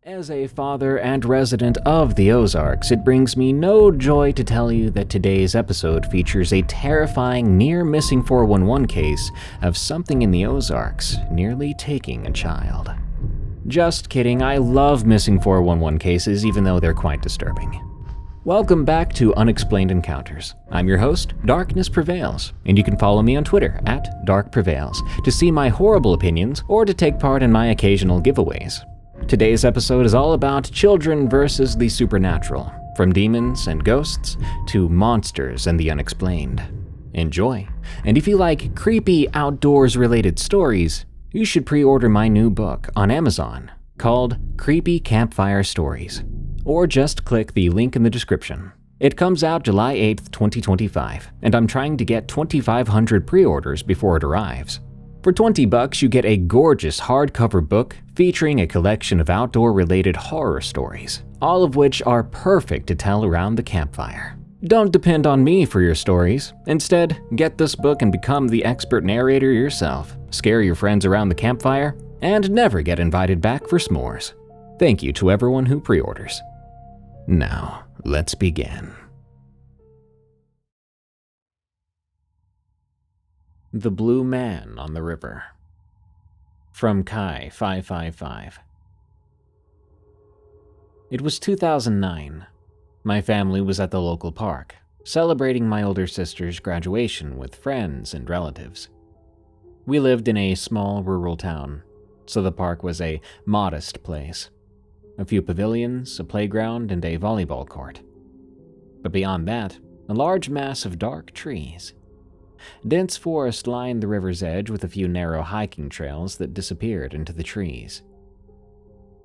As a father and resident of the Ozarks, it brings me no joy to tell you that today's episode features a terrifying near-missing 411 case of something in the Ozarks nearly taking a child. Just kidding, I love missing 411 cases even though they're quite disturbing. Welcome back to Unexplained Encounters. I'm your host, Darkness Prevails, and you can follow me on Twitter @DarkPrevails to see my horrible opinions or to take part in my occasional giveaways. Today's episode is all about children versus the supernatural, from demons and ghosts to monsters and the unexplained. Enjoy, and if you like creepy outdoors-related stories, you should pre-order my new book on Amazon called Creepy Campfire Stories, or just click the link in the description. It comes out July 8th, 2025, and I'm trying to get 2,500 pre-orders before it arrives. For $20, you get a gorgeous hardcover book featuring a collection of outdoor-related horror stories, all of which are perfect to tell around the campfire. Don't depend on me for your stories. Instead, get this book and become the expert narrator yourself, scare your friends around the campfire, and never get invited back for s'mores. Thank you to everyone who pre-orders. Now, let's begin. The Blue Man on the River. From Kai 555. It was 2009. My family was at the local park, celebrating my older sister's graduation with friends and relatives. We lived in a small rural town, so the park was a modest place. A few pavilions, a playground, and a volleyball court. But beyond that, a large mass of dark trees. Dense forest lined the river's edge with a few narrow hiking trails that disappeared into the trees.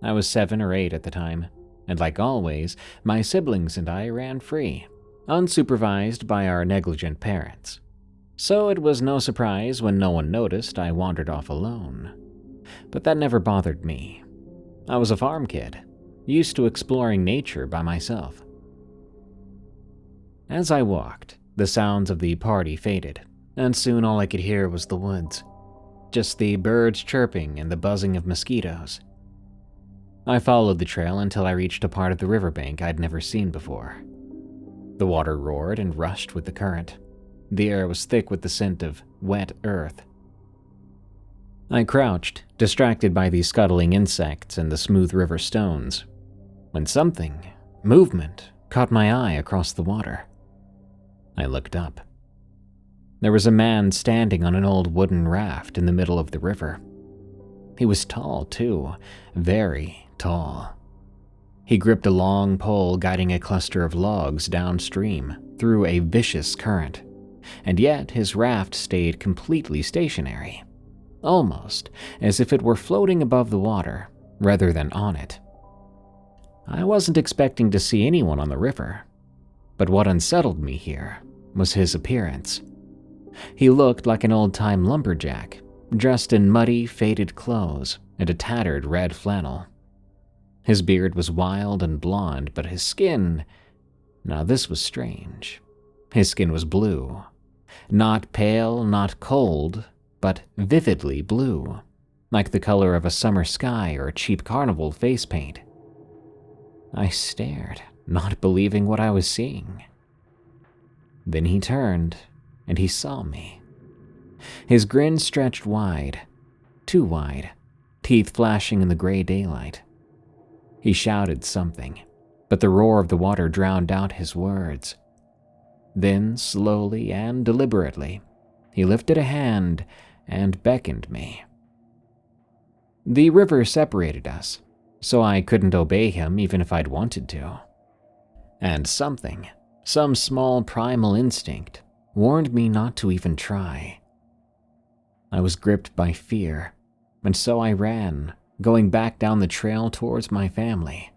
I was 7 or 8 at the time, and like always, my siblings and I ran free, unsupervised by our negligent parents. So it was no surprise when no one noticed I wandered off alone. But that never bothered me. I was a farm kid, used to exploring nature by myself. As I walked, the sounds of the party faded, and soon all I could hear was the woods. Just the birds chirping and the buzzing of mosquitoes. I followed the trail until I reached a part of the riverbank I'd never seen before. The water roared and rushed with the current. The air was thick with the scent of wet earth. I crouched, distracted by the scuttling insects and the smooth river stones, when movement, caught my eye across the water. I looked up. There was a man standing on an old wooden raft in the middle of the river. He was tall, too, very tall. He gripped a long pole guiding a cluster of logs downstream through a vicious current, and yet his raft stayed completely stationary, almost as if it were floating above the water rather than on it. I wasn't expecting to see anyone on the river, but what unsettled me here was his appearance. He looked like an old-time lumberjack, dressed in muddy, faded clothes and a tattered red flannel. His beard was wild and blonde, but his skin... Now this was strange. His skin was blue. Not pale, not cold, but vividly blue, like the color of a summer sky or cheap carnival face paint. I stared, not believing what I was seeing. Then he turned, and he saw me. His grin stretched wide, too wide, teeth flashing in the gray daylight. He shouted something, but the roar of the water drowned out his words. Then, slowly and deliberately, he lifted a hand and beckoned me. The river separated us, so I couldn't obey him even if I'd wanted to. And some small primal instinct, warned me not to even try. I was gripped by fear, and so I ran, going back down the trail towards my family.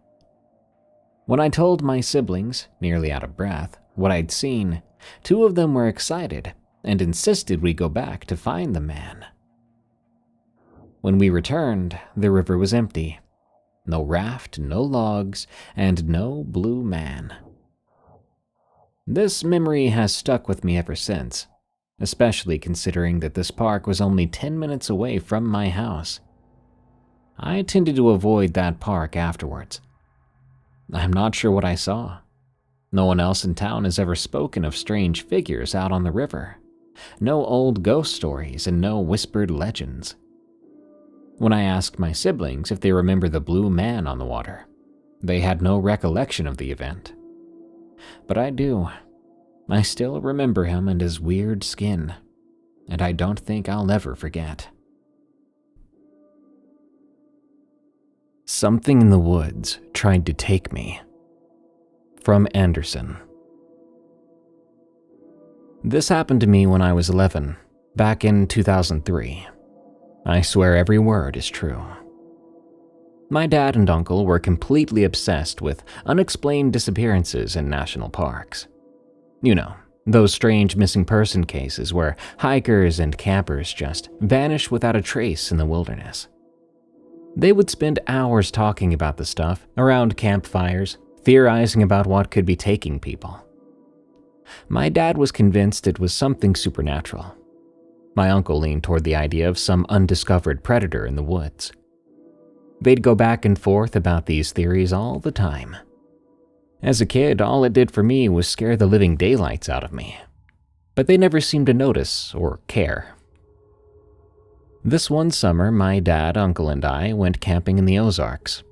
When I told my siblings, nearly out of breath, what I'd seen, 2 of them were excited and insisted we go back to find the man. When we returned, the river was empty. No raft, no logs, and no blue man. This memory has stuck with me ever since, especially considering that this park was only 10 minutes away from my house. I tended to avoid that park afterwards. I'm not sure what I saw. No one else in town has ever spoken of strange figures out on the river. No old ghost stories and no whispered legends. When I asked my siblings if they remember the blue man on the water, they had no recollection of the event. But I do. I still remember him and his weird skin, and I don't think I'll ever forget. Something in the woods tried to take me. From Anderson. This happened to me when I was 11, back in 2003. I swear every word is true. My dad and uncle were completely obsessed with unexplained disappearances in national parks. You know, those strange missing person cases where hikers and campers just vanish without a trace in the wilderness. They would spend hours talking about the stuff around campfires, theorizing about what could be taking people. My dad was convinced it was something supernatural. My uncle leaned toward the idea of some undiscovered predator in the woods. They'd go back and forth about these theories all the time. As a kid, all it did for me was scare the living daylights out of me. But they never seemed to notice or care. This one summer, my dad, uncle, and I went camping in the Ozarks.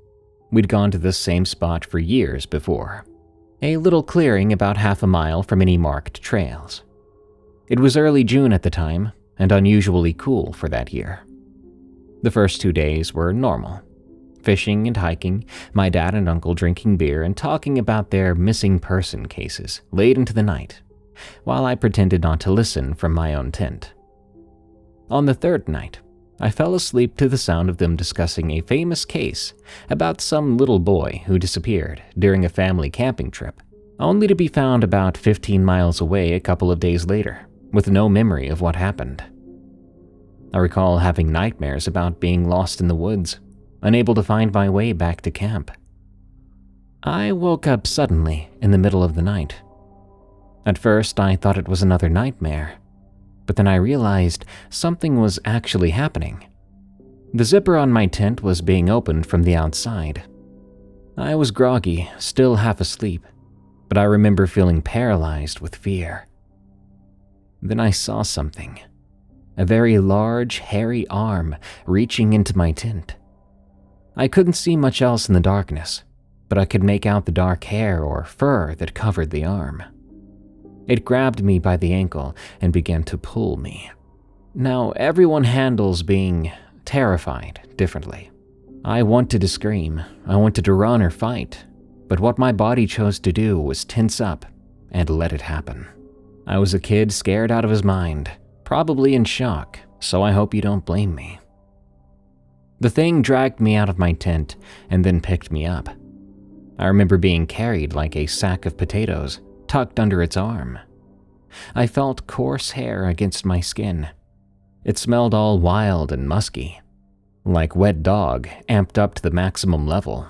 We'd gone to this same spot for years before. A little clearing about half a mile from any marked trails. It was early June at the time, and unusually cool for that year. The first 2 days were normal. Fishing and hiking, my dad and uncle drinking beer and talking about their missing person cases late into the night, while I pretended not to listen from my own tent. On the third night, I fell asleep to the sound of them discussing a famous case about some little boy who disappeared during a family camping trip, only to be found about 15 miles away a couple of days later, with no memory of what happened. I recall having nightmares about being lost in the woods, unable to find my way back to camp. I woke up suddenly in the middle of the night. At first, I thought it was another nightmare, but then I realized something was actually happening. The zipper on my tent was being opened from the outside. I was groggy, still half asleep, but I remember feeling paralyzed with fear. Then I saw something. A very large, hairy arm reaching into my tent. I couldn't see much else in the darkness, but I could make out the dark hair or fur that covered the arm. It grabbed me by the ankle and began to pull me. Now, everyone handles being terrified differently. I wanted to scream, I wanted to run or fight, but what my body chose to do was tense up and let it happen. I was a kid scared out of his mind, probably in shock, so I hope you don't blame me. The thing dragged me out of my tent and then picked me up. I remember being carried like a sack of potatoes, tucked under its arm. I felt coarse hair against my skin. It smelled all wild and musky, like wet dog amped up to the maximum level.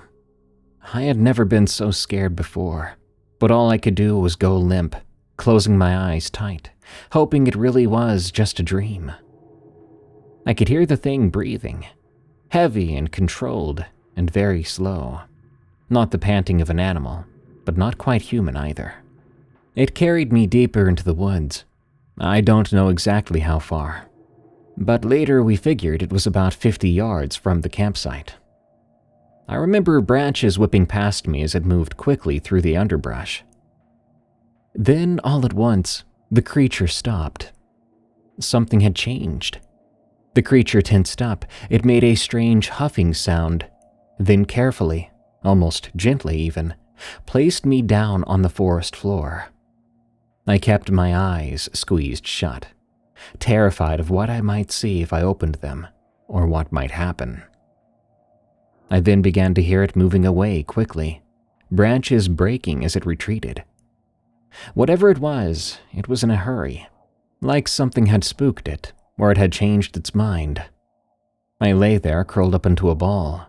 I had never been so scared before, but all I could do was go limp, closing my eyes tight, hoping it really was just a dream. I could hear the thing breathing, heavy and controlled and very slow. Not the panting of an animal, but not quite human either. It carried me deeper into the woods. I don't know exactly how far, but later we figured it was about 50 yards from the campsite. I remember branches whipping past me as it moved quickly through the underbrush. Then, all at once, the creature stopped. Something had changed. The creature tensed up. It made a strange huffing sound, then carefully, almost gently even, placed me down on the forest floor. I kept my eyes squeezed shut, terrified of what I might see if I opened them, or what might happen. I then began to hear it moving away quickly, branches breaking as it retreated. Whatever it was in a hurry, like something had spooked it, or it had changed its mind. I lay there curled up into a ball,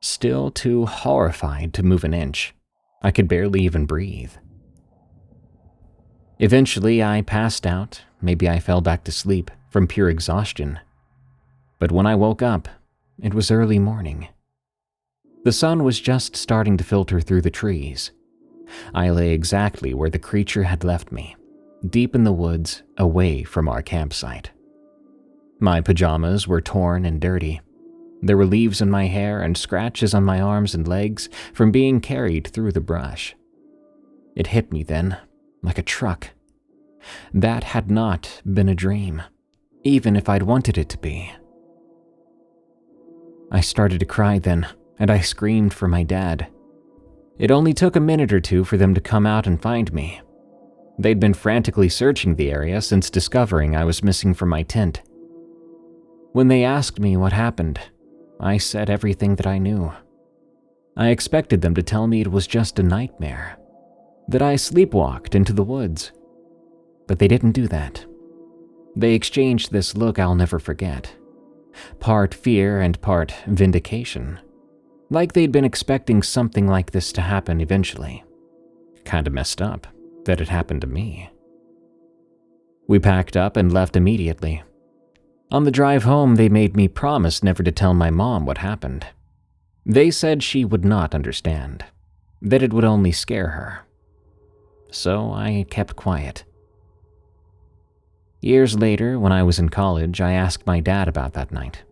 still too horrified to move an inch. I could barely even breathe. Eventually, I passed out. Maybe I fell back to sleep from pure exhaustion. But when I woke up, It was early morning. The sun was just starting to filter through the trees. I lay exactly where the creature had left me, deep in the woods, away from our campsite. My pajamas were torn and dirty. There were leaves in my hair and scratches on my arms and legs from being carried through the brush. It hit me then, like a truck. That had not been a dream, even if I'd wanted it to be. I started to cry then, and I screamed for my dad. It only took a minute or two for them to come out and find me. They'd been frantically searching the area since discovering I was missing from my tent. When they asked me what happened, I said everything that I knew. I expected them to tell me it was just a nightmare, that I sleepwalked into the woods. But they didn't do that. They exchanged this look I'll never forget. Part fear and part vindication. Like they'd been expecting something like this to happen eventually. Kinda messed up that it happened to me. We packed up and left immediately. On the drive home, they made me promise never to tell my mom what happened. They said she would not understand, that it would only scare her. So I kept quiet. Years later, when I was in college, I asked my dad about that night.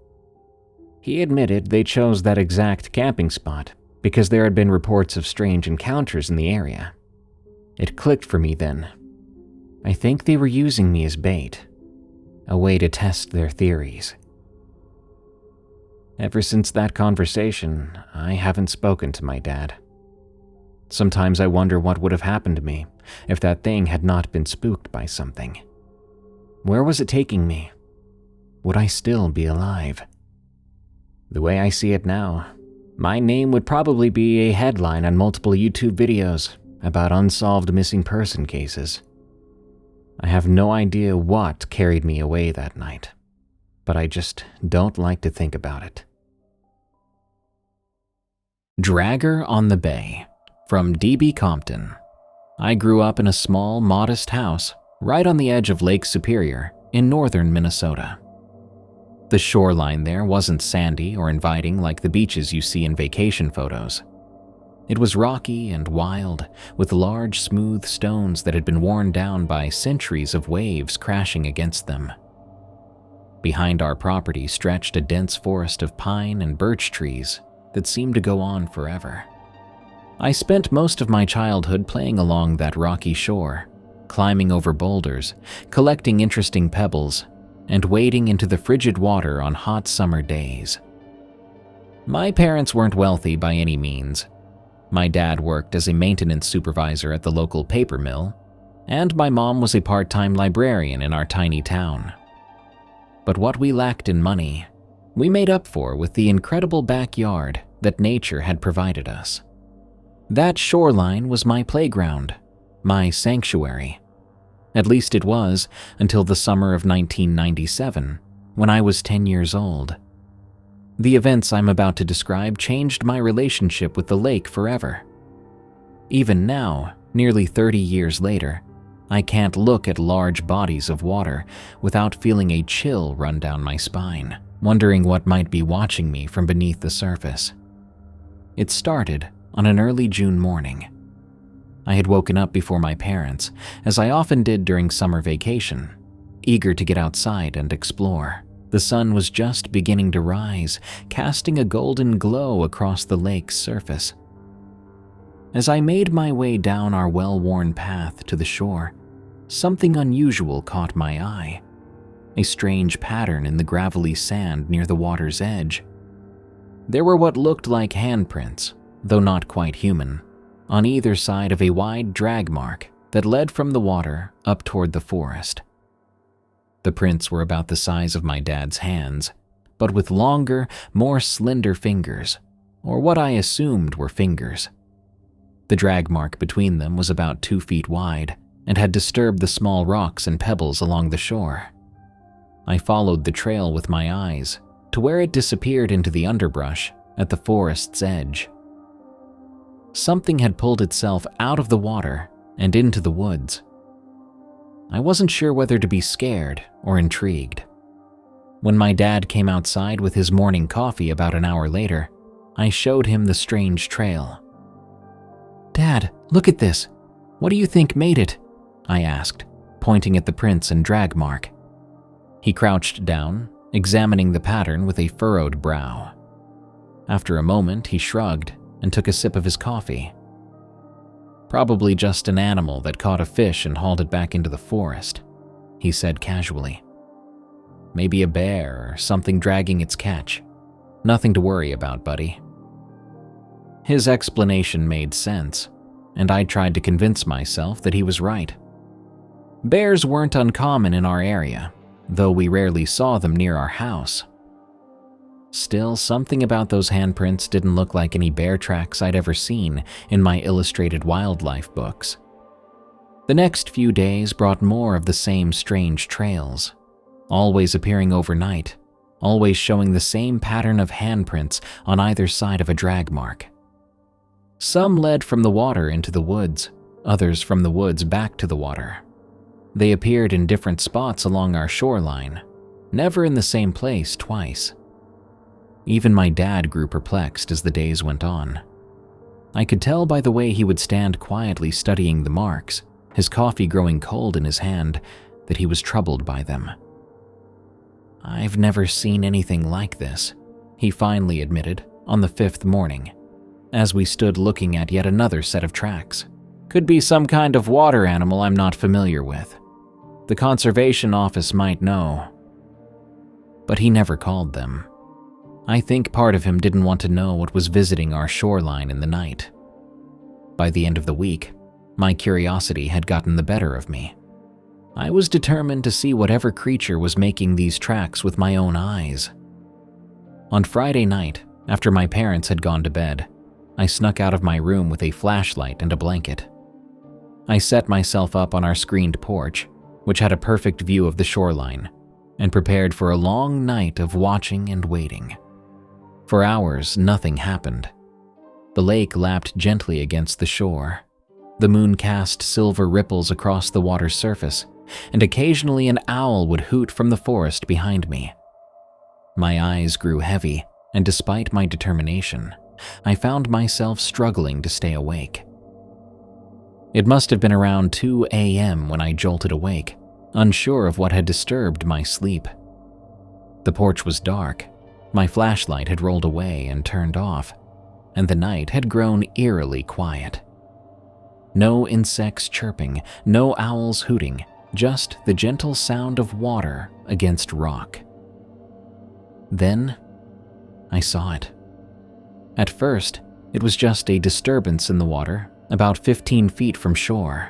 He admitted they chose that exact camping spot because there had been reports of strange encounters in the area. It clicked for me then. I think they were using me as bait, a way to test their theories. Ever since that conversation, I haven't spoken to my dad. Sometimes I wonder what would have happened to me if that thing had not been spooked by something. Where was it taking me? Would I still be alive? The way I see it now, my name would probably be a headline on multiple YouTube videos about unsolved missing person cases. I have no idea what carried me away that night, but I just don't like to think about it. Dragger on the Bay, from dbKompton. I grew up in a small, modest house right on the edge of Lake Superior in northern Minnesota. The shoreline there wasn't sandy or inviting like the beaches you see in vacation photos. It was rocky and wild, with large, smooth stones that had been worn down by centuries of waves crashing against them. Behind our property stretched a dense forest of pine and birch trees that seemed to go on forever. I spent most of my childhood playing along that rocky shore, climbing over boulders, collecting interesting pebbles, and wading into the frigid water on hot summer days. My parents weren't wealthy by any means. My dad worked as a maintenance supervisor at the local paper mill, and my mom was a part-time librarian in our tiny town. But what we lacked in money, we made up for with the incredible backyard that nature had provided us. That shoreline was my playground, my sanctuary. At least it was until the summer of 1997, when I was 10 years old. The events I'm about to describe changed my relationship with the lake forever. Even now, nearly 30 years later, I can't look at large bodies of water without feeling a chill run down my spine, wondering what might be watching me from beneath the surface. It started on an early June morning. I had woken up before my parents, as I often did during summer vacation, eager to get outside and explore. The sun was just beginning to rise, casting a golden glow across the lake's surface. As I made my way down our well-worn path to the shore, something unusual caught my eye. A strange pattern in the gravelly sand near the water's edge. There were what looked like handprints, though not quite human, on either side of a wide drag mark that led from the water up toward the forest. The prints were about the size of my dad's hands, but with longer, more slender fingers, or what I assumed were fingers. The drag mark between them was about 2 feet wide and had disturbed the small rocks and pebbles along the shore. I followed the trail with my eyes to where it disappeared into the underbrush at the forest's edge. Something had pulled itself out of the water and into the woods. I wasn't sure whether to be scared or intrigued. When my dad came outside with his morning coffee about an hour later, I showed him the strange trail. "Dad, look at this. What do you think made it?" I asked, pointing at the prints and drag mark. He crouched down, examining the pattern with a furrowed brow. After a moment, he shrugged and took a sip of his coffee. "Probably just an animal that caught a fish and hauled it back into the forest," he said casually. "Maybe a bear or something dragging its catch. Nothing to worry about, buddy." His explanation made sense, and I tried to convince myself that he was right. Bears weren't uncommon in our area, though we rarely saw them near our house. Still, something about those handprints didn't look like any bear tracks I'd ever seen in my illustrated wildlife books. The next few days brought more of the same strange trails, always appearing overnight, always showing the same pattern of handprints on either side of a drag mark. Some led from the water into the woods, others from the woods back to the water. They appeared in different spots along our shoreline, never in the same place twice. Even my dad grew perplexed as the days went on. I could tell by the way he would stand quietly studying the marks, his coffee growing cold in his hand, that he was troubled by them. "I've never seen anything like this," he finally admitted on the 5th morning, as we stood looking at yet another set of tracks. "Could be some kind of water animal I'm not familiar with. The conservation office might know." But he never called them. I think part of him didn't want to know what was visiting our shoreline in the night. By the end of the week, my curiosity had gotten the better of me. I was determined to see whatever creature was making these tracks with my own eyes. On Friday night, after my parents had gone to bed, I snuck out of my room with a flashlight and a blanket. I set myself up on our screened porch, which had a perfect view of the shoreline, and prepared for a long night of watching and waiting. For hours, nothing happened. The lake lapped gently against the shore. The moon cast silver ripples across the water's surface, and occasionally an owl would hoot from the forest behind me. My eyes grew heavy, and despite my determination, I found myself struggling to stay awake. It must have been around 2 a.m. when I jolted awake, unsure of what had disturbed my sleep. The porch was dark, my flashlight had rolled away and turned off, and the night had grown eerily quiet. No insects chirping, no owls hooting, just the gentle sound of water against rock. Then, I saw it. At first, it was just a disturbance in the water, about 15 feet from shore.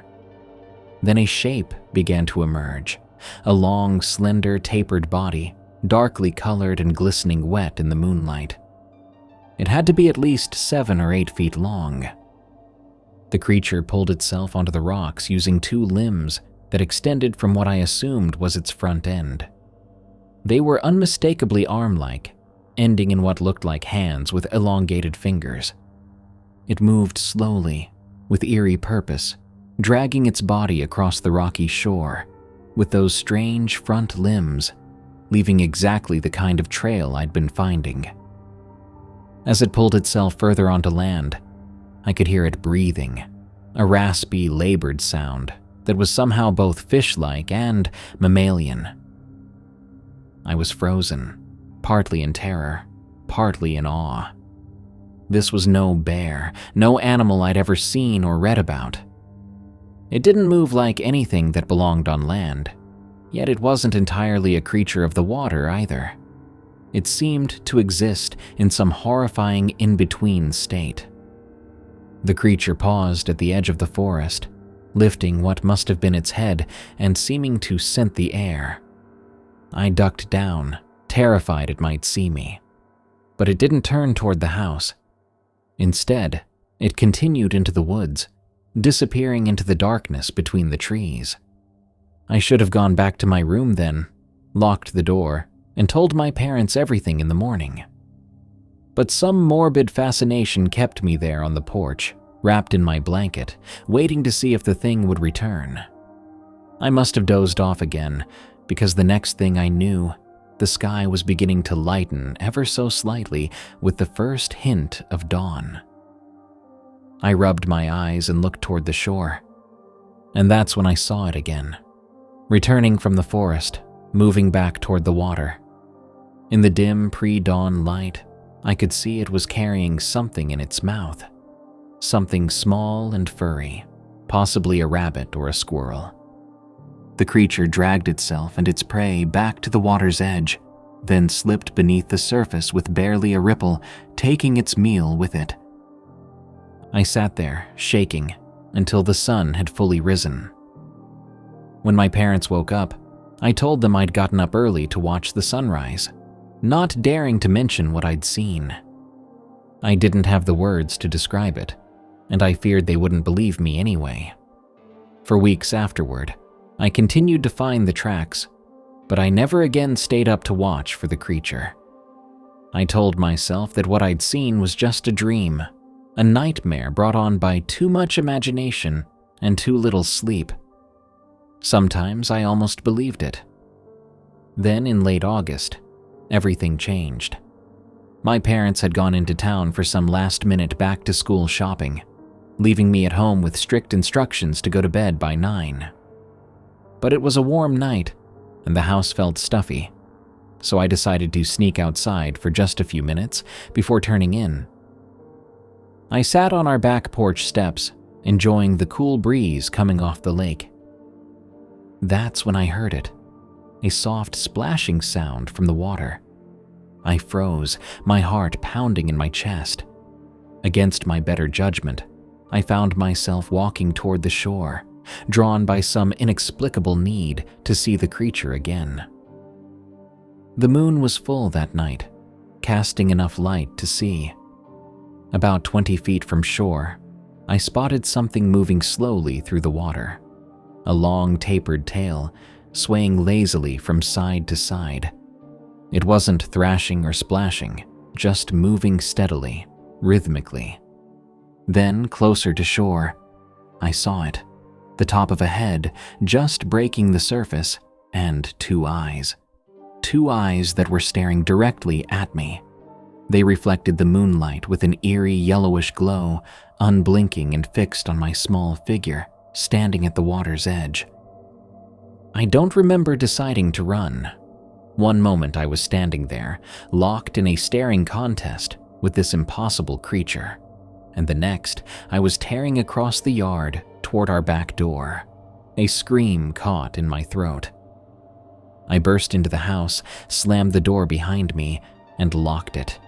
Then a shape began to emerge, a long, slender, tapered body, darkly colored and glistening wet in the moonlight. It had to be at least 7 or 8 feet long. The creature pulled itself onto the rocks using 2 limbs that extended from what I assumed was its front end. They were unmistakably arm-like, ending in what looked like hands with elongated fingers. It moved slowly, with eerie purpose, dragging its body across the rocky shore, with those strange front limbs, leaving exactly the kind of trail I'd been finding. As it pulled itself further onto land, I could hear it breathing, a raspy, labored sound that was somehow both fish-like and mammalian. I was frozen, partly in terror, partly in awe. This was no bear, no animal I'd ever seen or read about. It didn't move like anything that belonged on land, yet it wasn't entirely a creature of the water either. It seemed to exist in some horrifying in-between state. The creature paused at the edge of the forest, lifting what must have been its head and seeming to scent the air. I ducked down, terrified it might see me. But it didn't turn toward the house. Instead, it continued into the woods, disappearing into the darkness between the trees. I should have gone back to my room then, locked the door, and told my parents everything in the morning. But some morbid fascination kept me there on the porch, wrapped in my blanket, waiting to see if the thing would return. I must have dozed off again, because the next thing I knew, the sky was beginning to lighten ever so slightly with the first hint of dawn. I rubbed my eyes and looked toward the shore, and that's when I saw it again, returning from the forest, moving back toward the water. In the dim pre-dawn light, I could see it was carrying something in its mouth, something small and furry, possibly a rabbit or a squirrel. The creature dragged itself and its prey back to the water's edge, then slipped beneath the surface with barely a ripple, taking its meal with it. I sat there, shaking, until the sun had fully risen. When my parents woke up, I told them I'd gotten up early to watch the sunrise, not daring to mention what I'd seen. I didn't have the words to describe it, and I feared they wouldn't believe me anyway. For weeks afterward, I continued to find the tracks, but I never again stayed up to watch for the creature. I told myself that what I'd seen was just a dream, a nightmare brought on by too much imagination and too little sleep. Sometimes I almost believed it. Then in late August, everything changed. My parents had gone into town for some last-minute back-to-school shopping, leaving me at home with strict instructions to go to bed by 9. But it was a warm night, and the house felt stuffy, so I decided to sneak outside for just a few minutes before turning in. I sat on our back porch steps, enjoying the cool breeze coming off the lake. That's when I heard it, a soft splashing sound from the water. I froze, my heart pounding in my chest. Against my better judgment, I found myself walking toward the shore, drawn by some inexplicable need to see the creature again. The moon was full that night, casting enough light to see. About 20 feet from shore, I spotted something moving slowly through the water, a long tapered tail swaying lazily from side to side. It wasn't thrashing or splashing, just moving steadily, rhythmically. Then, closer to shore, I saw it, the top of a head just breaking the surface, and two eyes that were staring directly at me. They reflected the moonlight with an eerie yellowish glow, unblinking and fixed on my small figure, standing at the water's edge. I don't remember deciding to run. One moment I was standing there, locked in a staring contest with this impossible creature, and the next I was tearing across the yard toward our back door, a scream caught in my throat. I burst into the house, slammed the door behind me, and locked it.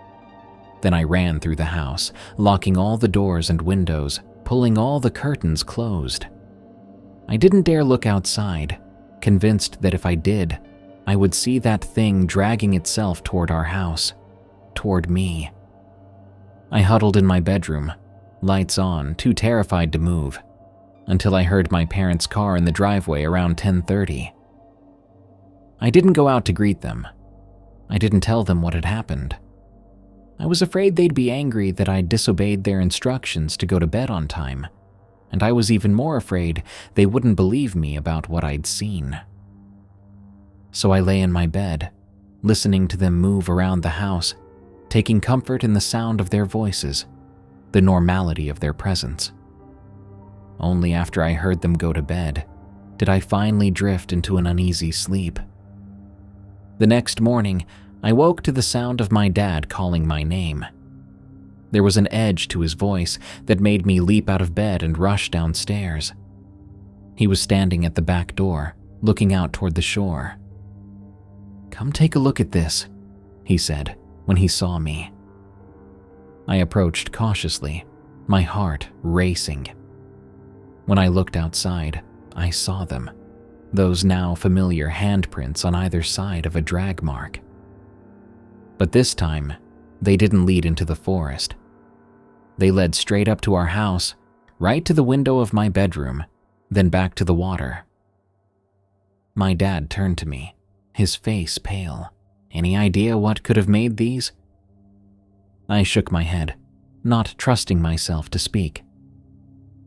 Then I ran through the house, locking all the doors and windows, pulling all the curtains closed. I didn't dare look outside, convinced that if I did, I would see that thing dragging itself toward our house, toward me. I huddled in my bedroom, lights on, too terrified to move, until I heard my parents' car in the driveway around 10:30. I didn't go out to greet them. I didn't tell them what had happened. I was afraid they'd be angry that I'd disobeyed their instructions to go to bed on time, and I was even more afraid they wouldn't believe me about what I'd seen. So I lay in my bed, listening to them move around the house, taking comfort in the sound of their voices, the normality of their presence. Only after I heard them go to bed did I finally drift into an uneasy sleep. The next morning, I woke to the sound of my dad calling my name. There was an edge to his voice that made me leap out of bed and rush downstairs. He was standing at the back door, looking out toward the shore. "Come take a look at this," he said when he saw me. I approached cautiously, my heart racing. When I looked outside, I saw them, those now familiar handprints on either side of a drag mark. But this time, they didn't lead into the forest. They led straight up to our house, right to the window of my bedroom, then back to the water. My dad turned to me, his face pale. Any idea what could have made these? I shook my head, not trusting myself to speak.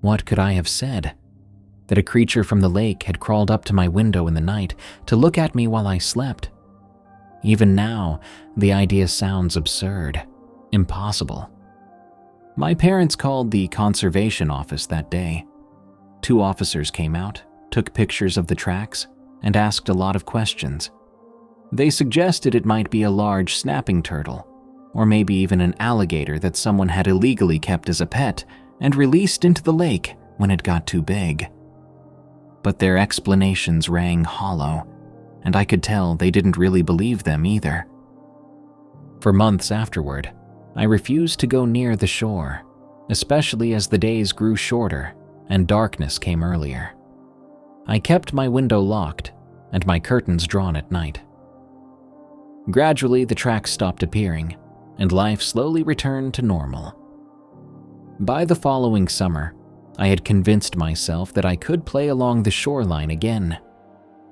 What could I have said? That a creature from the lake had crawled up to my window in the night to look at me while I slept? Even now, the idea sounds absurd, impossible. My parents called the conservation office that day. 2 officers came out, took pictures of the tracks, and asked a lot of questions. They suggested it might be a large snapping turtle, or maybe even an alligator that someone had illegally kept as a pet and released into the lake when it got too big. But their explanations rang hollow, and I could tell they didn't really believe them either. For months afterward, I refused to go near the shore, especially as the days grew shorter and darkness came earlier. I kept my window locked and my curtains drawn at night. Gradually, the tracks stopped appearing, and life slowly returned to normal. By the following summer, I had convinced myself that I could play along the shoreline again,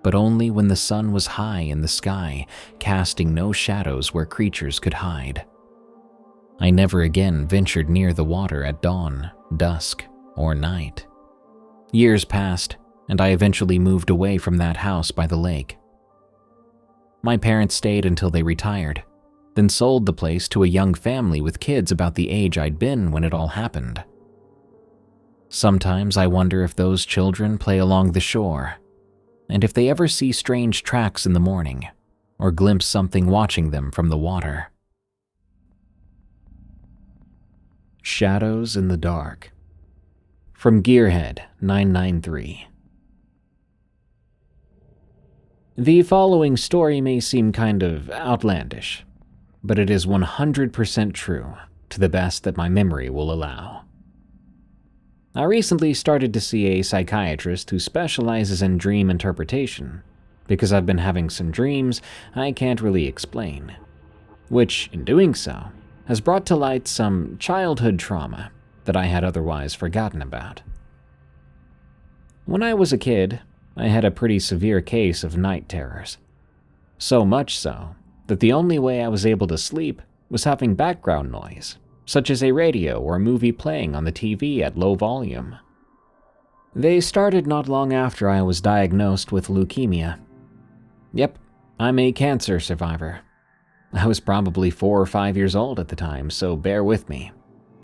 but only when the sun was high in the sky, casting no shadows where creatures could hide. I never again ventured near the water at dawn, dusk, or night. Years passed, and I eventually moved away from that house by the lake. My parents stayed until they retired, then sold the place to a young family with kids about the age I'd been when it all happened. Sometimes I wonder if those children play along the shore, and if they ever see strange tracks in the morning, or glimpse something watching them from the water. Shadows in the Dark. From Gearhead 993. The following story may seem kind of outlandish, but it is 100% true, to the best that my memory will allow. I recently started to see a psychiatrist who specializes in dream interpretation, because I've been having some dreams I can't really explain, which, in doing so, has brought to light some childhood trauma that I had otherwise forgotten about. When I was a kid, I had a pretty severe case of night terrors. So much so that the only way I was able to sleep was having background noise, such as a radio or movie playing on the TV at low volume. They started not long after I was diagnosed with leukemia. Yep, I'm a cancer survivor. I was probably 4 or 5 years old at the time, so bear with me,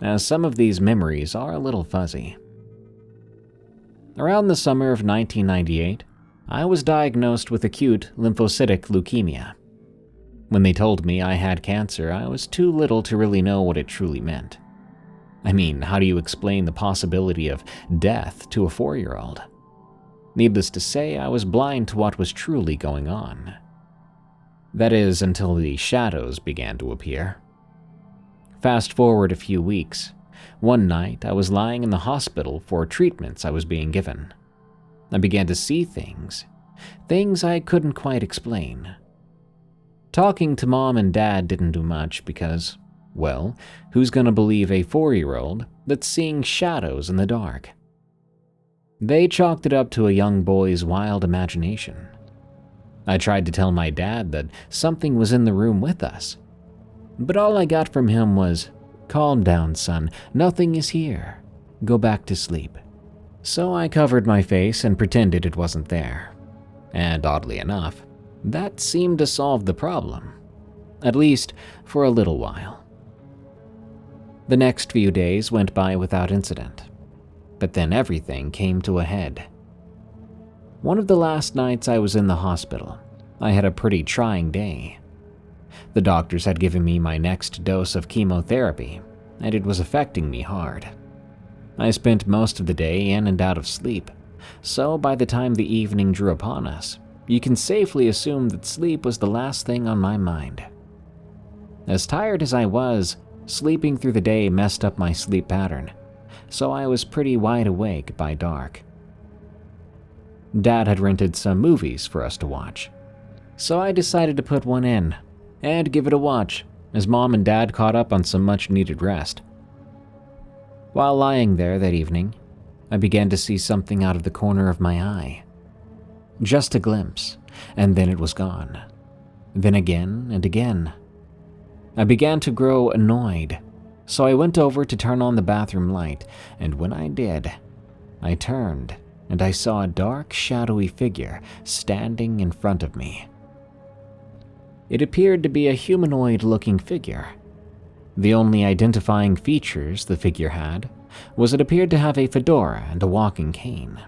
as some of these memories are a little fuzzy. Around the summer of 1998, I was diagnosed with acute lymphocytic leukemia. When they told me I had cancer, I was too little to really know what it truly meant. I mean, how do you explain the possibility of death to a 4-year-old? Needless to say, I was blind to what was truly going on. That is, until the shadows began to appear. Fast forward a few weeks. One night, I was lying in the hospital for treatments I was being given. I began to see things I couldn't quite explain. Talking to Mom and Dad didn't do much because, well, who's gonna believe a 4-year-old that's seeing shadows in the dark? They chalked it up to a young boy's wild imagination. I tried to tell my dad that something was in the room with us, but all I got from him was, "Calm down, son, nothing is here. Go back to sleep." So I covered my face and pretended it wasn't there. And oddly enough, that seemed to solve the problem, at least for a little while. The next few days went by without incident, but then everything came to a head. One of the last nights I was in the hospital, I had a pretty trying day. The doctors had given me my next dose of chemotherapy, and it was affecting me hard. I spent most of the day in and out of sleep, so by the time the evening drew upon us, you can safely assume that sleep was the last thing on my mind. As tired as I was, sleeping through the day messed up my sleep pattern, so I was pretty wide awake by dark. Dad had rented some movies for us to watch, so I decided to put one in and give it a watch as Mom and Dad caught up on some much-needed rest. While lying there that evening, I began to see something out of the corner of my eye. Just a glimpse, and then it was gone. Then again and again. I began to grow annoyed, so I went over to turn on the bathroom light, and when I did, I turned and I saw a dark, shadowy figure standing in front of me. It appeared to be a humanoid-looking figure. The only identifying features the figure had was it appeared to have a fedora and a walking cane.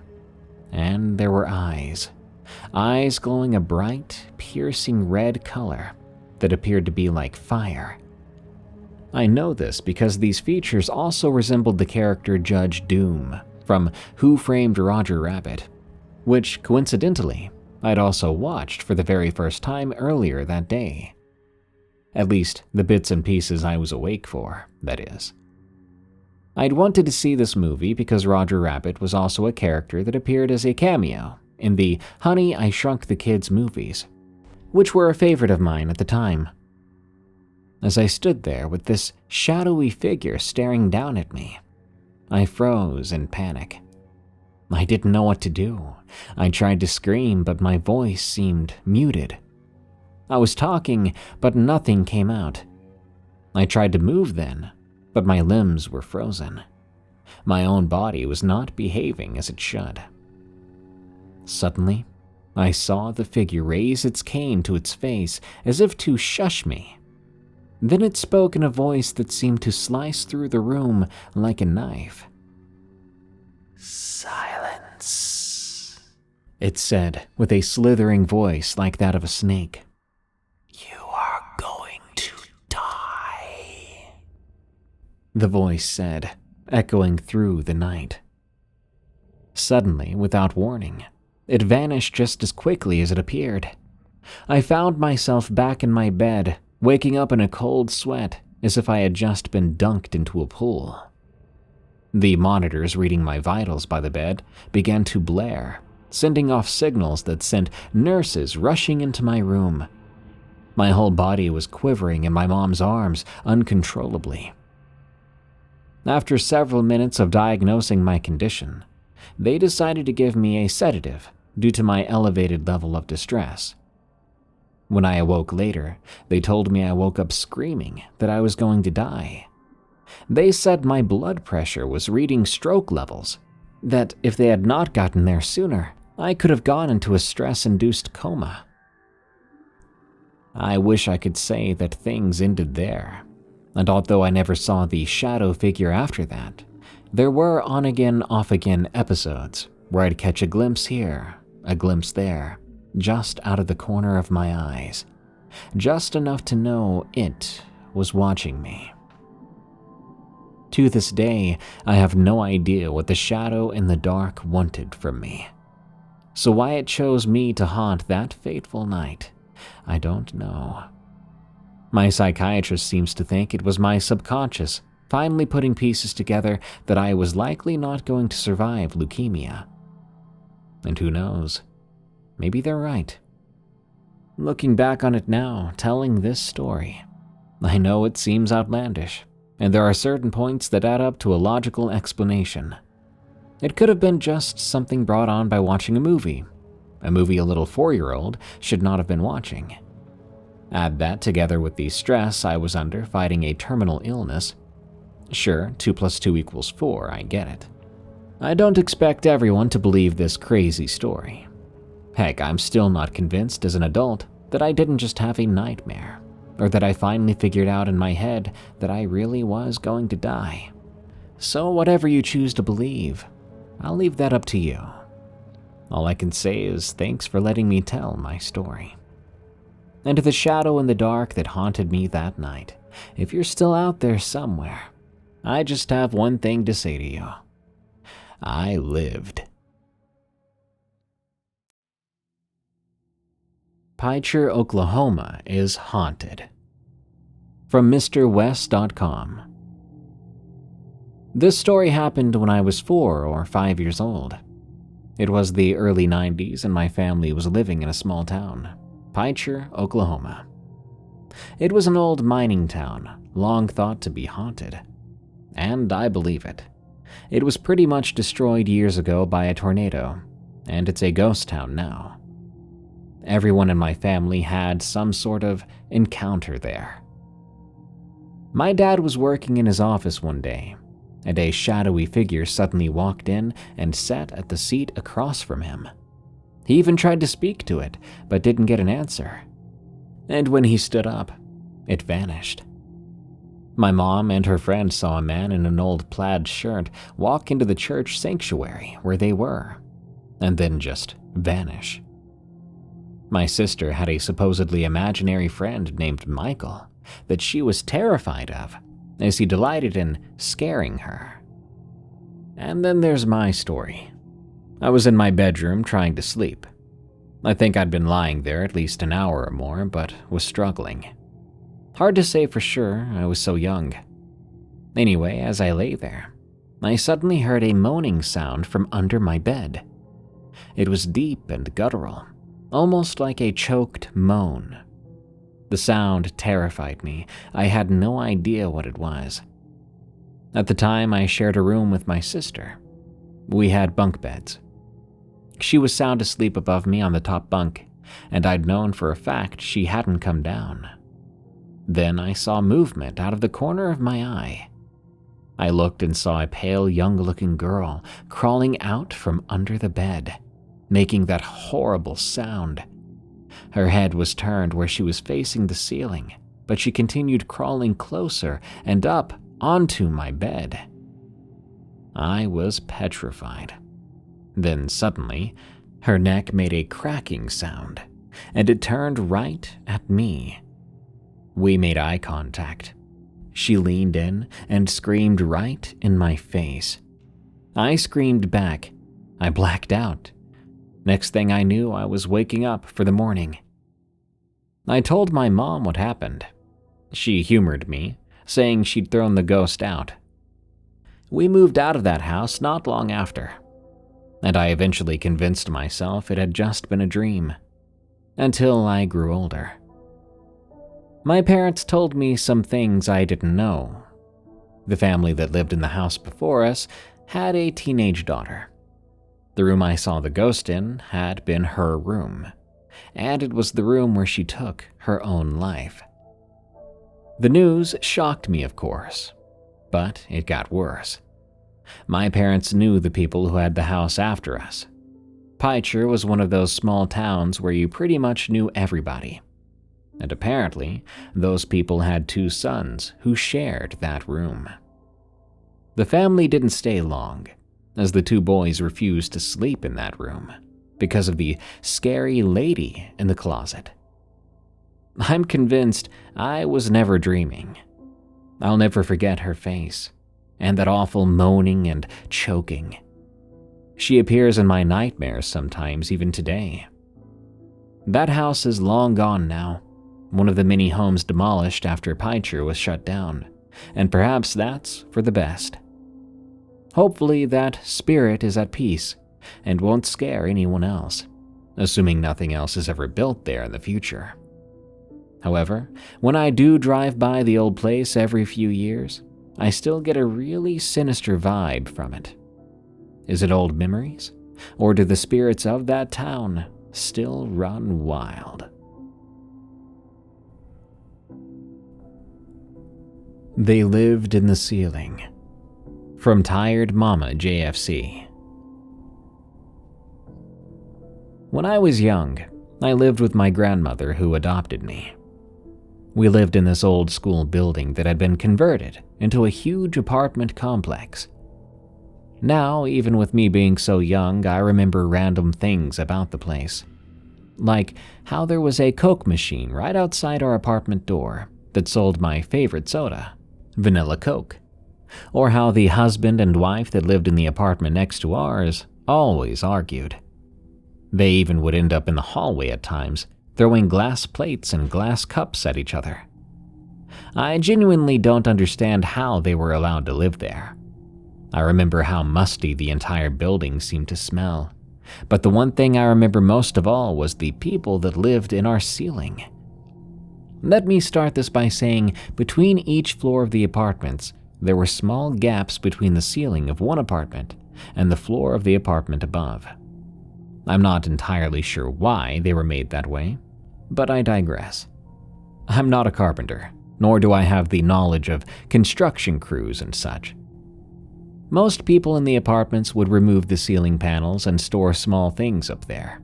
And there were eyes. Eyes glowing a bright, piercing red color that appeared to be like fire. I know this because these features also resembled the character Judge Doom from Who Framed Roger Rabbit, which, coincidentally, I'd also watched for the very first time earlier that day. At least, the bits and pieces I was awake for, that is. I'd wanted to see this movie because Roger Rabbit was also a character that appeared as a cameo in the Honey, I Shrunk the Kids movies, which were a favorite of mine at the time. As I stood there with this shadowy figure staring down at me, I froze in panic. I didn't know what to do. I tried to scream, but my voice seemed muted. I was talking, but nothing came out. I tried to move then, but my limbs were frozen. My own body was not behaving as it should. Suddenly, I saw the figure raise its cane to its face as if to shush me. Then it spoke in a voice that seemed to slice through the room like a knife. "Silence," it said with a slithering voice like that of a snake. "You are going to die," the voice said, echoing through the night. Suddenly, without warning, it vanished just as quickly as it appeared. I found myself back in my bed, waking up in a cold sweat as if I had just been dunked into a pool. The monitors reading my vitals by the bed began to blare, sending off signals that sent nurses rushing into my room. My whole body was quivering in my mom's arms uncontrollably. After several minutes of diagnosing my condition, they decided to give me a sedative due to my elevated level of distress. When I awoke later, they told me I woke up screaming that I was going to die. They said my blood pressure was reading stroke levels, that if they had not gotten there sooner, I could have gone into a stress-induced coma. I wish I could say that things ended there, and although I never saw the shadow figure after that, there were on-again, off-again episodes where I'd catch a glimpse here, a glimpse there, just out of the corner of my eyes, just enough to know it was watching me. To this day, I have no idea what the shadow in the dark wanted from me. So why it chose me to haunt that fateful night, I don't know. My psychiatrist seems to think it was my subconscious finally putting pieces together that I was likely not going to survive leukemia. And who knows? Maybe they're right. Looking back on it now, telling this story, I know it seems outlandish, and there are certain points that add up to a logical explanation. It could have been just something brought on by watching a movie a little 4-year-old should not have been watching. Add that together with the stress I was under fighting a terminal illness. Sure, 2 + 2 = 4, I get it. I don't expect everyone to believe this crazy story. Heck, I'm still not convinced as an adult that I didn't just have a nightmare, or that I finally figured out in my head that I really was going to die. So whatever you choose to believe, I'll leave that up to you. All I can say is thanks for letting me tell my story. And to the shadow in the dark that haunted me that night, if you're still out there somewhere, I just have one thing to say to you. I lived. Picher, Oklahoma is haunted. From MrWesdotcom. This story happened when I was 4 or 5 years old. It was the early 90s and my family was living in a small town, Picher, Oklahoma. It was an old mining town, long thought to be haunted. And I believe it. It was pretty much destroyed years ago by a tornado, and it's a ghost town now. Everyone in my family had some sort of encounter there. My dad was working in his office one day, and a shadowy figure suddenly walked in and sat at the seat across from him. He even tried to speak to it, but didn't get an answer. and when he stood up, it vanished. My mom and her friend saw a man in an old plaid shirt walk into the church sanctuary where they were, and then just vanish. My sister had a supposedly imaginary friend named Michael that she was terrified of, as he delighted in scaring her. And then there's my story. I was in my bedroom trying to sleep. I think I'd been lying there at least an hour or more, but was struggling. Hard to say for sure, I was so young. Anyway, as I lay there, I suddenly heard a moaning sound from under my bed. It was deep and guttural, almost like a choked moan. The sound terrified me. I had no idea what it was. At the time, I shared a room with my sister. We had bunk beds. She was sound asleep above me on the top bunk, and I'd known for a fact she hadn't come down. Then I saw movement out of the corner of my eye. I looked and saw a pale, young-looking girl crawling out from under the bed, making that horrible sound. Her head was turned where she was facing the ceiling, but she continued crawling closer and up onto my bed. I was petrified. Then suddenly, her neck made a cracking sound, and it turned right at me. We made eye contact. She leaned in and screamed right in my face. I screamed back. I blacked out. Next thing I knew, I was waking up for the morning. I told my mom what happened. She humored me, saying she'd thrown the ghost out. We moved out of that house not long after, and I eventually convinced myself it had just been a dream, until I grew older. My parents told me some things I didn't know. The family that lived in the house before us had a teenage daughter. The room I saw the ghost in had been her room, and it was the room where she took her own life. The news shocked me, of course, but it got worse. My parents knew the people who had the house after us. Picher was one of those small towns where you pretty much knew everybody. And apparently, those people had 2 sons who shared that room. The family didn't stay long, as the 2 boys refused to sleep in that room because of the scary lady in the closet. I'm convinced I was never dreaming. I'll never forget her face, and that awful moaning and choking. She appears in my nightmares sometimes, even today. That house is long gone now, one of the many homes demolished after Picher was shut down, and perhaps that's for the best. Hopefully that spirit is at peace and won't scare anyone else, assuming nothing else is ever built there in the future. However, when I do drive by the old place every few years, I still get a really sinister vibe from it. Is it old memories? Or do the spirits of that town still run wild? They lived in the ceiling. From TiredMommaJFC. When I was young, I lived with my grandmother who adopted me. We lived in this old school building that had been converted into a huge apartment complex. Now, even with me being so young, I remember random things about the place. Like how there was a Coke machine right outside our apartment door that sold my favorite soda, vanilla Coke. Or how the husband and wife that lived in the apartment next to ours always argued. They even would end up in the hallway at times, throwing glass plates and glass cups at each other. I genuinely don't understand how they were allowed to live there. I remember how musty the entire building seemed to smell, but the one thing I remember most of all was the people that lived in our ceiling. Let me start this by saying between each floor of the apartments, there were small gaps between the ceiling of one apartment and the floor of the apartment above. I'm not entirely sure why they were made that way, but I digress. I'm not a carpenter, nor do I have the knowledge of construction crews and such. Most people in the apartments would remove the ceiling panels and store small things up there.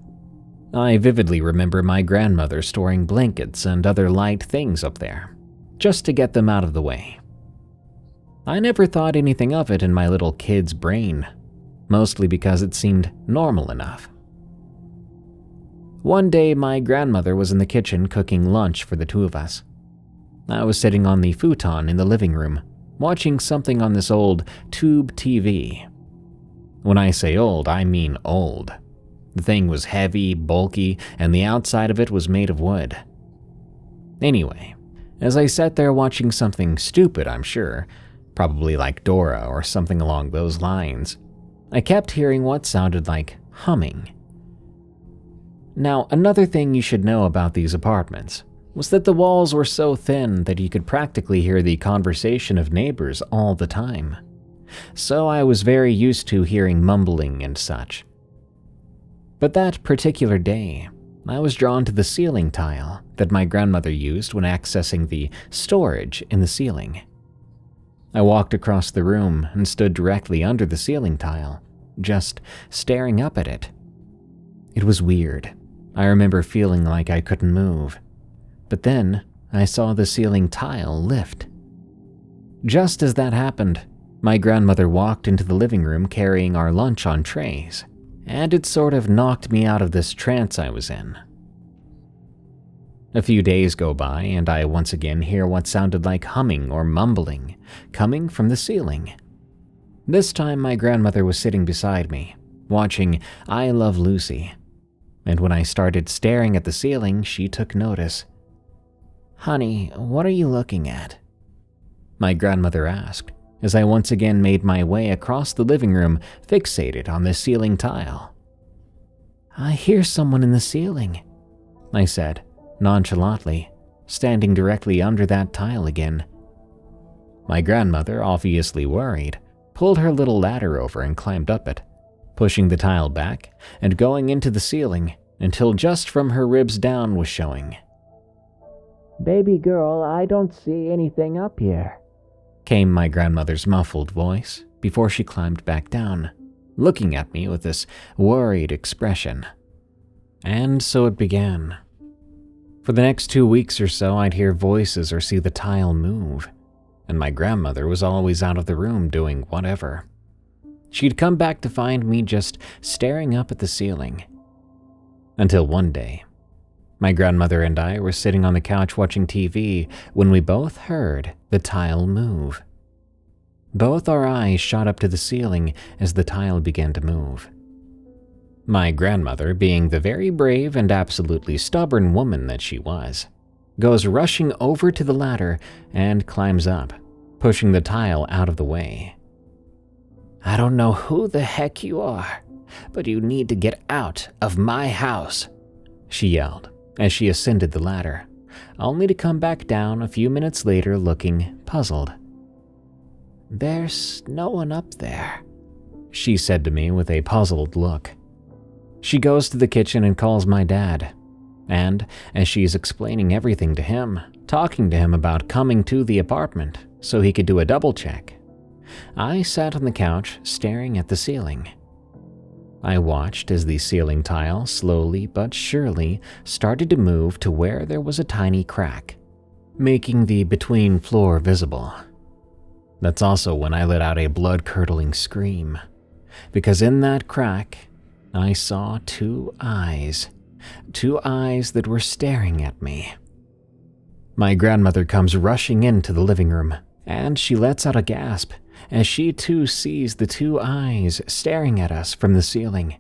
I vividly remember my grandmother storing blankets and other light things up there, just to get them out of the way. I never thought anything of it in my little kid's brain, mostly because it seemed normal enough. One day, my grandmother was in the kitchen cooking lunch for the two of us. I was sitting on the futon in the living room, watching something on this old tube TV. When I say old, I mean old. The thing was heavy, bulky, and the outside of it was made of wood. Anyway, as I sat there watching something stupid, I'm sure, probably like Dora or something along those lines, I kept hearing what sounded like humming. Now, another thing you should know about these apartments was that the walls were so thin that you could practically hear the conversation of neighbors all the time. So I was very used to hearing mumbling and such. But that particular day, I was drawn to the ceiling tile that my grandmother used when accessing the storage in the ceiling. I walked across the room and stood directly under the ceiling tile, just staring up at it. It was weird. I remember feeling like I couldn't move. But then I saw the ceiling tile lift. Just as that happened, my grandmother walked into the living room carrying our lunch on trays, and it sort of knocked me out of this trance I was in. A few days go by, and I once again hear what sounded like humming or mumbling coming from the ceiling. This time my grandmother was sitting beside me, watching I Love Lucy, and when I started staring at the ceiling, she took notice. "Honey, what are you looking at?" my grandmother asked, as I once again made my way across the living room, fixated on the ceiling tile. "I hear someone in the ceiling," I said, nonchalantly, standing directly under that tile again. My grandmother, obviously worried, pulled her little ladder over and climbed up it, pushing the tile back and going into the ceiling until just from her ribs down was showing. "Baby girl, I don't see anything up here," came my grandmother's muffled voice before she climbed back down, looking at me with this worried expression. And so it began. For the next 2 weeks or so, I'd hear voices or see the tile move, and my grandmother was always out of the room doing whatever. She'd come back to find me just staring up at the ceiling. Until one day, my grandmother and I were sitting on the couch watching TV when we both heard the tile move. Both our eyes shot up to the ceiling as the tile began to move. My grandmother, being the very brave and absolutely stubborn woman that she was, goes rushing over to the ladder and climbs up, pushing the tile out of the way. "I don't know who the heck you are, but you need to get out of my house," she yelled as she ascended the ladder, only to come back down a few minutes later looking puzzled. "There's no one up there," she said to me with a puzzled look. She goes to the kitchen and calls my dad, and as she's explaining everything to him, talking to him about coming to the apartment so he could do a double check, I sat on the couch staring at the ceiling. I watched as the ceiling tile slowly but surely started to move to where there was a tiny crack, making the between floor visible. That's also when I let out a blood-curdling scream, because in that crack, I saw two eyes that were staring at me. My grandmother comes rushing into the living room, and she lets out a gasp as she too sees the two eyes staring at us from the ceiling.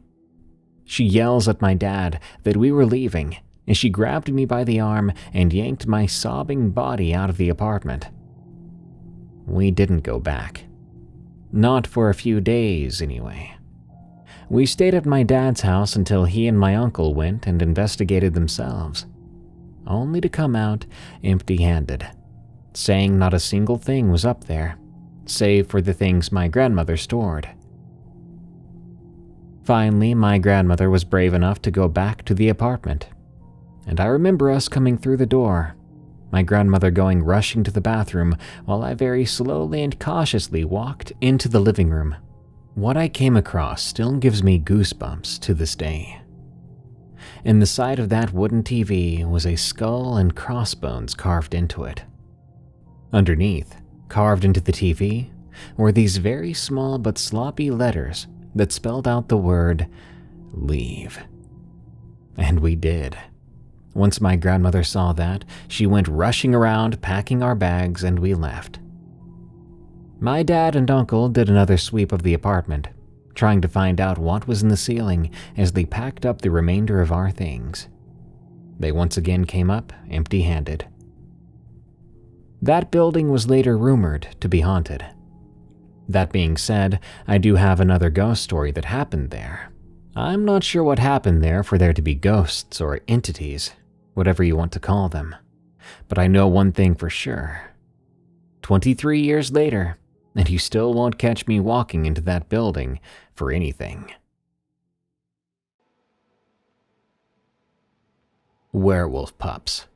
She yells at my dad that we were leaving, and she grabbed me by the arm and yanked my sobbing body out of the apartment. We didn't go back. Not for a few days, anyway. We stayed at my dad's house until he and my uncle went and investigated themselves, only to come out empty-handed, saying not a single thing was up there, save for the things my grandmother stored. Finally, my grandmother was brave enough to go back to the apartment, and I remember us coming through the door, my grandmother going rushing to the bathroom while I very slowly and cautiously walked into the living room. What I came across still gives me goosebumps to this day. In the side of that wooden TV was a skull and crossbones carved into it. Underneath, carved into the TV, were these very small but sloppy letters that spelled out the word leave. And we did. Once my grandmother saw that, she went rushing around packing our bags and we left. My dad and uncle did another sweep of the apartment, trying to find out what was in the ceiling as they packed up the remainder of our things. They once again came up empty-handed. That building was later rumored to be haunted. That being said, I do have another ghost story that happened there. I'm not sure what happened there for there to be ghosts or entities, whatever you want to call them. But I know one thing for sure. 23 years later, and you still won't catch me walking into that building for anything. Werewolf Pups.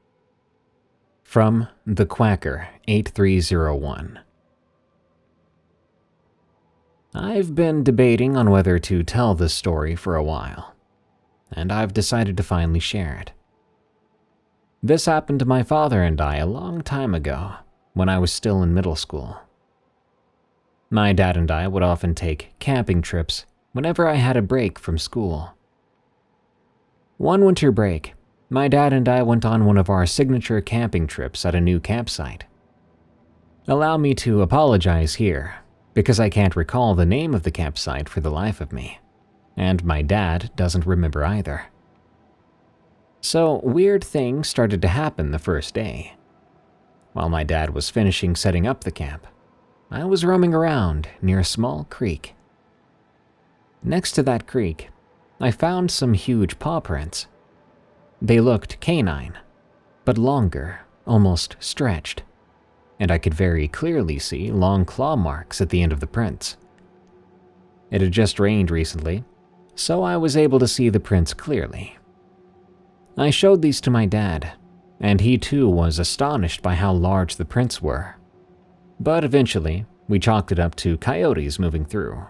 From The Quacker 8301. I've been debating on whether to tell this story for a while, and I've decided to finally share it. This happened to my father and I a long time ago, when I was still in middle school. My dad and I would often take camping trips whenever I had a break from school. One winter break, my dad and I went on one of our signature camping trips at a new campsite. Allow me to apologize here, because I can't recall the name of the campsite for the life of me, and my dad doesn't remember either. So weird things started to happen the first day. While my dad was finishing setting up the camp, I was roaming around near a small creek. Next to that creek, I found some huge paw prints. They looked canine, but longer, almost stretched, and I could very clearly see long claw marks at the end of the prints. It had just rained recently, so I was able to see the prints clearly. I showed these to my dad, and he too was astonished by how large the prints were. But eventually, we chalked it up to coyotes moving through.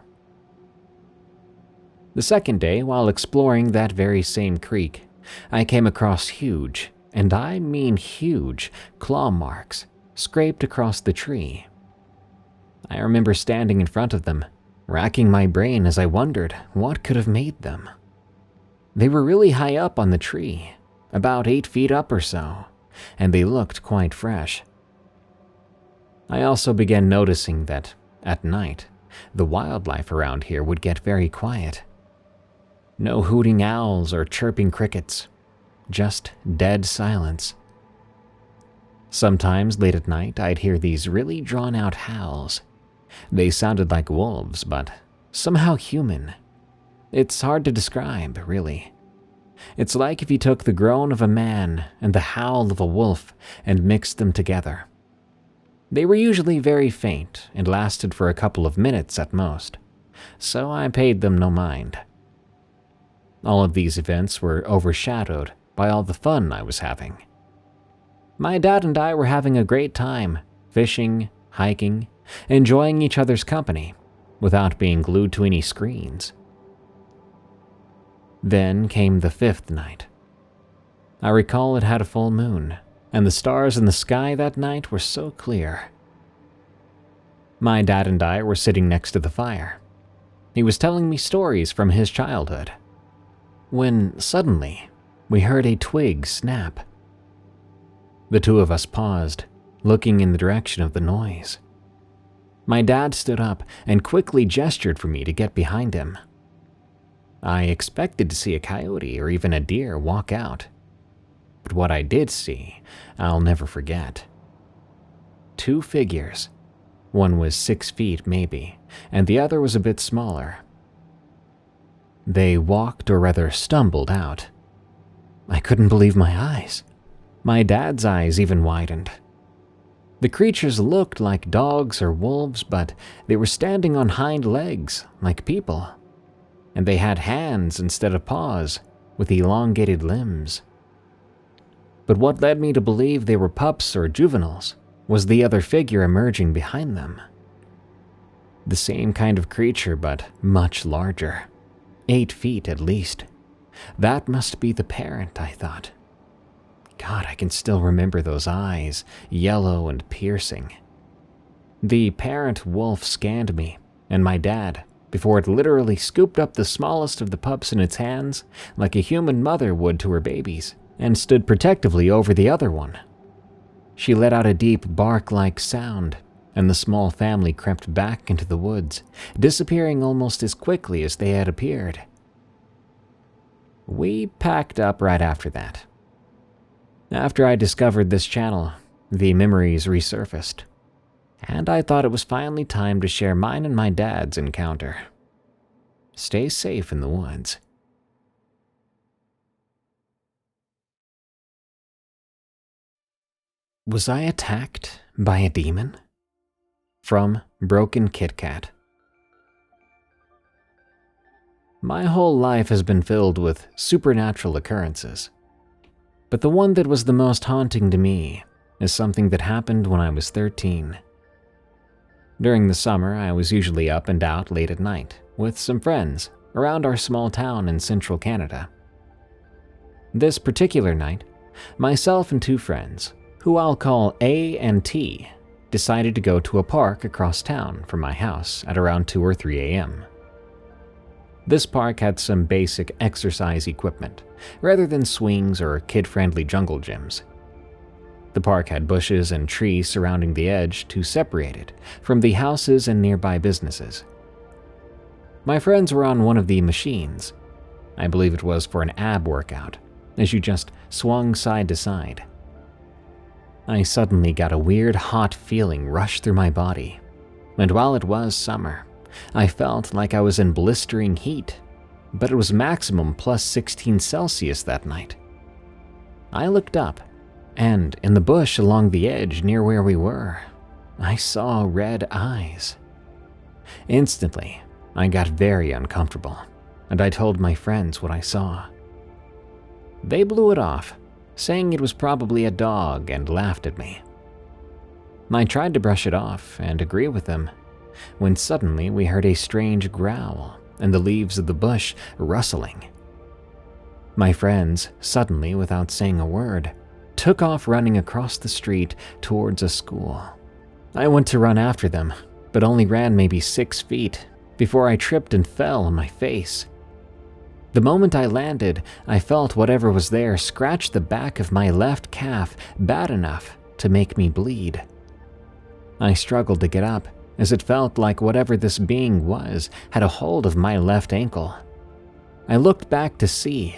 The second day, while exploring that very same creek, I came across huge, and I mean huge, claw marks scraped across the tree. I remember standing in front of them, racking my brain as I wondered what could have made them. They were really high up on the tree, about 8 feet up or so, and they looked quite fresh. I also began noticing that, at night, the wildlife around here would get very quiet. No hooting owls or chirping crickets, just dead silence. Sometimes late at night, I'd hear these really drawn-out howls. They sounded like wolves, but somehow human. It's hard to describe, really. It's like if you took the groan of a man and the howl of a wolf and mixed them together. They were usually very faint and lasted for a couple of minutes at most, so I paid them no mind. All of these events were overshadowed by all the fun I was having. My dad and I were having a great time, fishing, hiking, enjoying each other's company, without being glued to any screens. Then came the fifth night. I recall it had a full moon, and the stars in the sky that night were so clear. My dad and I were sitting next to the fire. He was telling me stories from his childhood, when suddenly we heard a twig snap. The two of us paused, looking in the direction of the noise. My dad stood up and quickly gestured for me to get behind him. I expected to see a coyote or even a deer walk out, but what I did see, I'll never forget. 2 figures. One was 6 feet maybe, and the other was a bit smaller. They walked, or rather stumbled out. I couldn't believe my eyes. My dad's eyes even widened. The creatures looked like dogs or wolves, but they were standing on hind legs, like people. And they had hands instead of paws, with elongated limbs. But what led me to believe they were pups or juveniles was the other figure emerging behind them. The same kind of creature, but much larger. 8 feet at least. That must be the parent, I thought. God, I can still remember those eyes, yellow and piercing. The parent wolf scanned me and my dad before it literally scooped up the smallest of the pups in its hands like a human mother would to her babies and stood protectively over the other one. She let out a deep bark-like sound, and the small family crept back into the woods, disappearing almost as quickly as they had appeared. We packed up right after that. After I discovered this channel, the memories resurfaced, and I thought it was finally time to share mine and my dad's encounter. Stay safe in the woods. Was I attacked by a demon? From Brokenkitkat. My whole life has been filled with supernatural occurrences, but the one that was the most haunting to me is something that happened when I was 13. During the summer, I was usually up and out late at night with some friends around our small town in central Canada. This particular night, myself and two friends, who I'll call A and T, decided to go to a park across town from my house at around 2 or 3 a.m. This park had some basic exercise equipment, rather than swings or kid-friendly jungle gyms. The park had bushes and trees surrounding the edge to separate it from the houses and nearby businesses. My friends were on one of the machines. I believe it was for an ab workout, as you just swung side to side. I suddenly got a weird hot feeling rush through my body, and while it was summer, I felt like I was in blistering heat, but it was maximum plus 16 Celsius that night. I looked up, and in the bush along the edge near where we were, I saw red eyes. Instantly, I got very uncomfortable, and I told my friends what I saw. They blew it off, saying it was probably a dog, and laughed at me. I tried to brush it off and agree with them, when suddenly we heard a strange growl and the leaves of the bush rustling. My friends, suddenly, without saying a word, took off running across the street towards a school. I went to run after them, but only ran maybe 6 feet before I tripped and fell on my face. The moment I landed, I felt whatever was there scratch the back of my left calf bad enough to make me bleed. I struggled to get up, as it felt like whatever this being was had a hold of my left ankle. I looked back to see,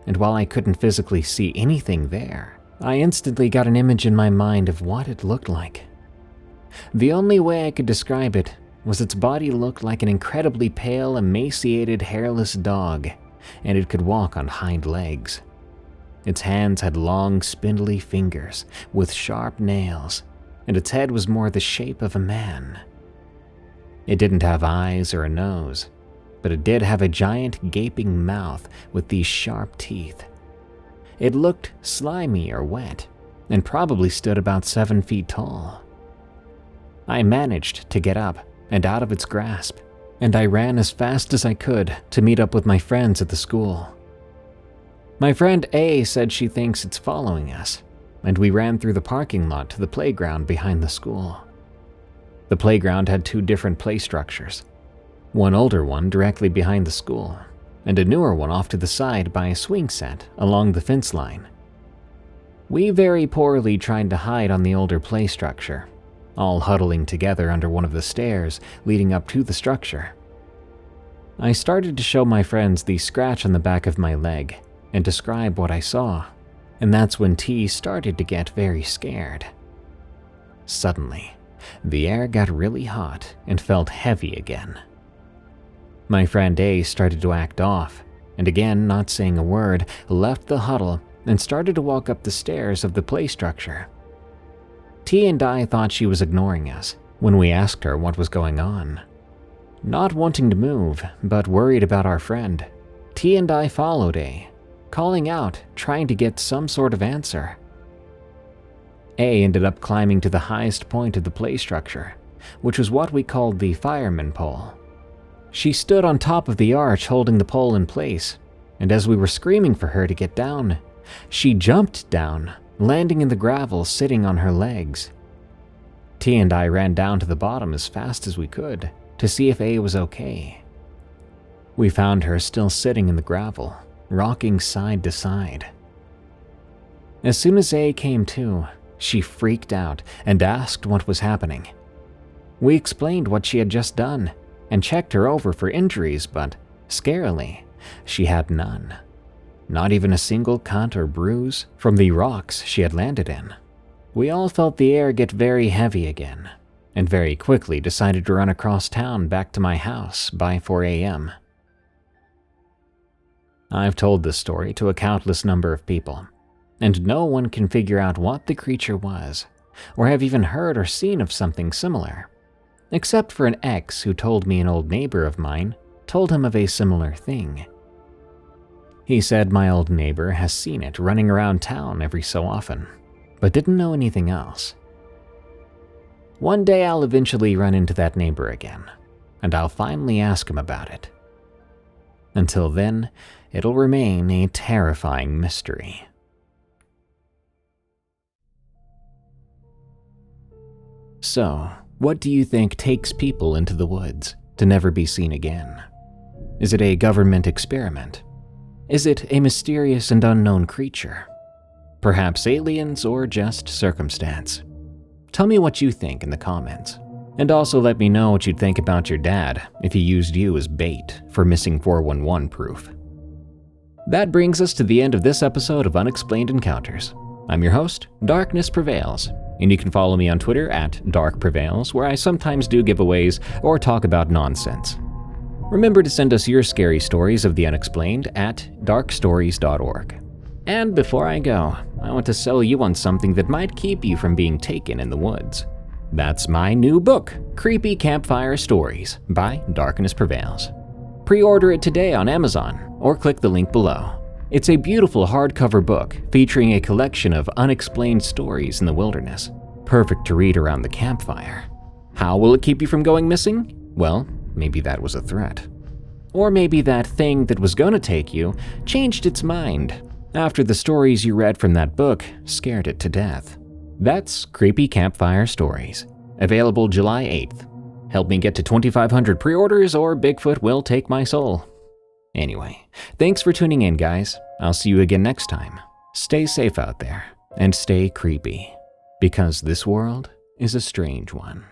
and while I couldn't physically see anything there, I instantly got an image in my mind of what it looked like. The only way I could describe it was its body looked like an incredibly pale, emaciated, hairless dog, and it could walk on hind legs. Its hands had long, spindly fingers with sharp nails, and its head was more the shape of a man. It didn't have eyes or a nose, but it did have a giant gaping mouth with these sharp teeth. It looked slimy or wet, and probably stood about 7 feet tall. I managed to get up and out of its grasp, and I ran as fast as I could to meet up with my friends at the school. My friend A said she thinks it's following us, and we ran through the parking lot to the playground behind the school. The playground had 2 different play structures, one older one directly behind the school, and a newer one off to the side by a swing set along the fence line. We very poorly tried to hide on the older play structure, all huddling together under one of the stairs leading up to the structure. I started to show my friends the scratch on the back of my leg and describe what I saw, and that's when T started to get very scared. Suddenly, the air got really hot and felt heavy again. My friend A started to act off, and again, not saying a word, left the huddle and started to walk up the stairs of the play structure. T and I thought she was ignoring us when we asked her what was going on. Not wanting to move, but worried about our friend, T and I followed A, calling out, trying to get some sort of answer. A ended up climbing to the highest point of the play structure, which was what we called the fireman pole. She stood on top of the arch holding the pole in place, and as we were screaming for her to get down, she jumped down, landing in the gravel, sitting on her legs. T and I ran down to the bottom as fast as we could to see if A was okay. We found her still sitting in the gravel, rocking side to side. As soon as A came to, she freaked out and asked what was happening. We explained what she had just done and checked her over for injuries, but scarily, she had none. Not even a single cut or bruise from the rocks she had landed in. We all felt the air get very heavy again, and very quickly decided to run across town back to my house by 4 a.m. I've told this story to a countless number of people, and no one can figure out what the creature was, or have even heard or seen of something similar, except for an ex who told me an old neighbor of mine told him of a similar thing. He said my old neighbor has seen it running around town every so often, but didn't know anything else. One day I'll eventually run into that neighbor again, and I'll finally ask him about it. Until then, it'll remain a terrifying mystery. So, what do you think takes people into the woods to never be seen again? Is it a government experiment? Is it a mysterious and unknown creature? Perhaps aliens or just circumstance? Tell me what you think in the comments. And also let me know what you'd think about your dad if he used you as bait for missing 411 proof. That brings us to the end of this episode of Unexplained Encounters. I'm your host, Darkness Prevails, and you can follow me on Twitter at DarkPrevails, where I sometimes do giveaways or talk about nonsense. Remember to send us your scary stories of the unexplained at darkstories.org. And before I go, I want to sell you on something that might keep you from being taken in the woods. That's my new book, Creepy Campfire Stories by Darkness Prevails. Pre-order it today on Amazon or click the link below. It's a beautiful hardcover book featuring a collection of unexplained stories in the wilderness, perfect to read around the campfire. How will it keep you from going missing? Well, maybe that was a threat. Or maybe that thing that was gonna take you changed its mind after the stories you read from that book scared it to death. That's Creepy Campfire Stories, available July 8th. Help me get to 2,500 pre-orders or Bigfoot will take my soul. Anyway, thanks for tuning in, guys. I'll see you again next time. Stay safe out there and stay creepy, because this world is a strange one.